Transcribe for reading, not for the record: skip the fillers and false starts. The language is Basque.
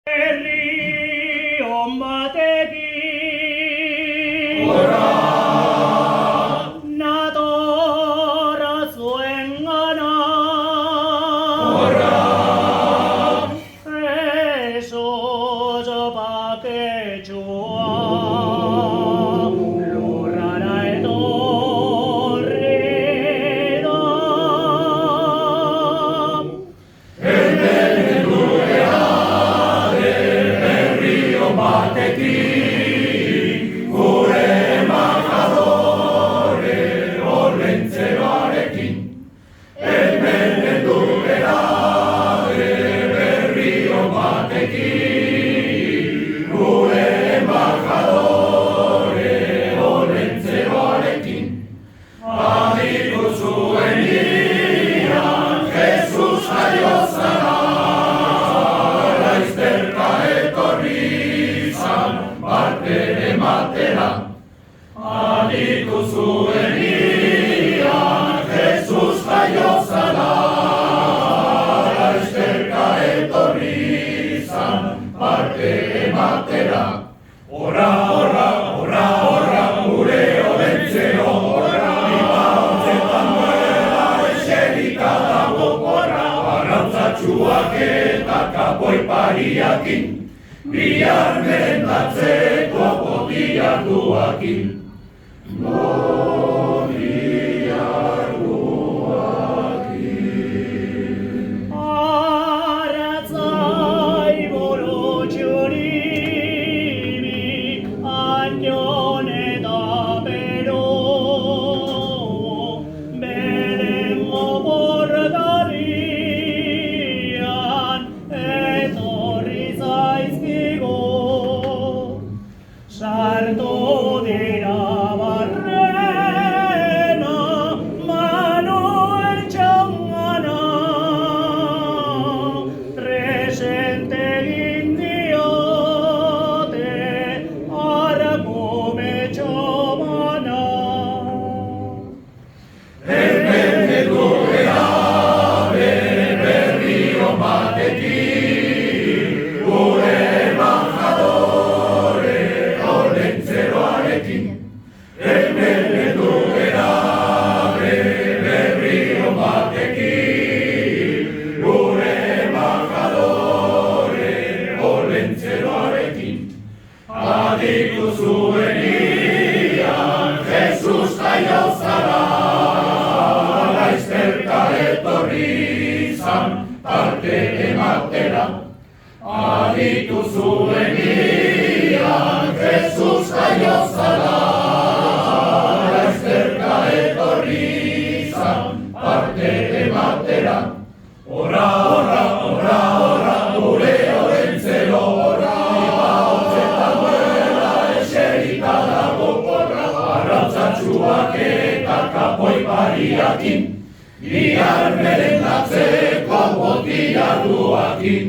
Herri on batekin natora zuengana eso paketsua lurrara etorri da. Batekin, gure embajadore olentzeroarekin, hemen heldu gara berrio batekin, gure embajadore olentzeroarekin, aditu zuen ian Jesus jaio zara, laizterka etorri parte ematera, aditu zuen ian Jesus jaio zara, laizterka etorri izan parte ematera. Horra, horra, horra, horra, gure olentzero, horra, ipautzetan duela eserika dago, horra, arrautzatxuak eta kapoi pariakin, bihar merendatzeko botiarduakin. Botiarduakin. Aratzai borotxurimi anion eta bero beren mobordalian etorri zaizkigo. Sartu dira barrena, Manuel txangana, presente egin diote, harako metxobana. Hemen heldu gara berrio batekin, gure embajadore olentzeroarekin. Hemen heldu gara berrio batekin, gure embajadore olentzeroarekin. Aditu zuen ian Jesus jaio zara, laizterka etorri izan parte ematera. Aditu zuen ian Jesus jaio zara, laizterka etorri izan parte ematera. Horra, horra, horra, horra, gure olentzero, horra, ipautzetan duela eserika dago, horra, arrautzatxuak eta kapoi pariakin, bihar merendatzeko botiarduakin.